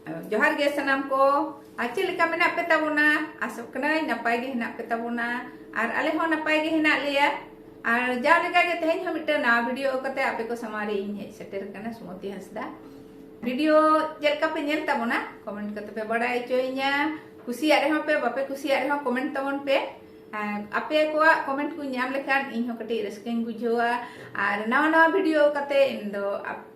जोहार गे सनाम को आचे लेका मेना पे ताबोना आसोक कनाय नपाय गे हेना पे ताबोना और आले हो नपाय गे हेना लिया और जा लेका गे तेहेन हम मिट्टा ना वीडियो कते आपे को समारे इन हे सेटर कना सुमति हंसदा वीडियो जेलका पे नेल ताबोना कमेंट कते पे बड़ाय चोइना कुसिया रे हो पे बापे कुसिया रे हो कमेंट ताबोन पे आपे को कमेंट को नाम लेखान इन हो कटे रस्कें बुझोआ और नवा नवा वीडियो कते इन दो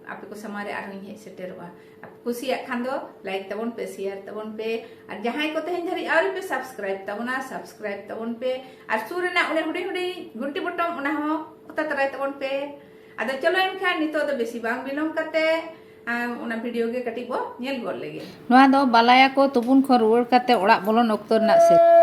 आपे को समारे आरो इन हे सेटरवा आप कुसिया खान दो लाइक तबन पे शेयर तबन पे और जहां को तेहन धरी आउरी पे सब्सक्राइब तबन पे और सुर ना उने हुडी हुडी घंटी बटन उना हो उता तराय तबन पे आदो चलो इनखान नितो दो बेसी बांग बिलोम कते उना वीडियो के कटी बो नेल गोल लेगे नवा दो बालाया को तुपुन खो रुवार कते ओड़ा बोलन ऑक्तो ना से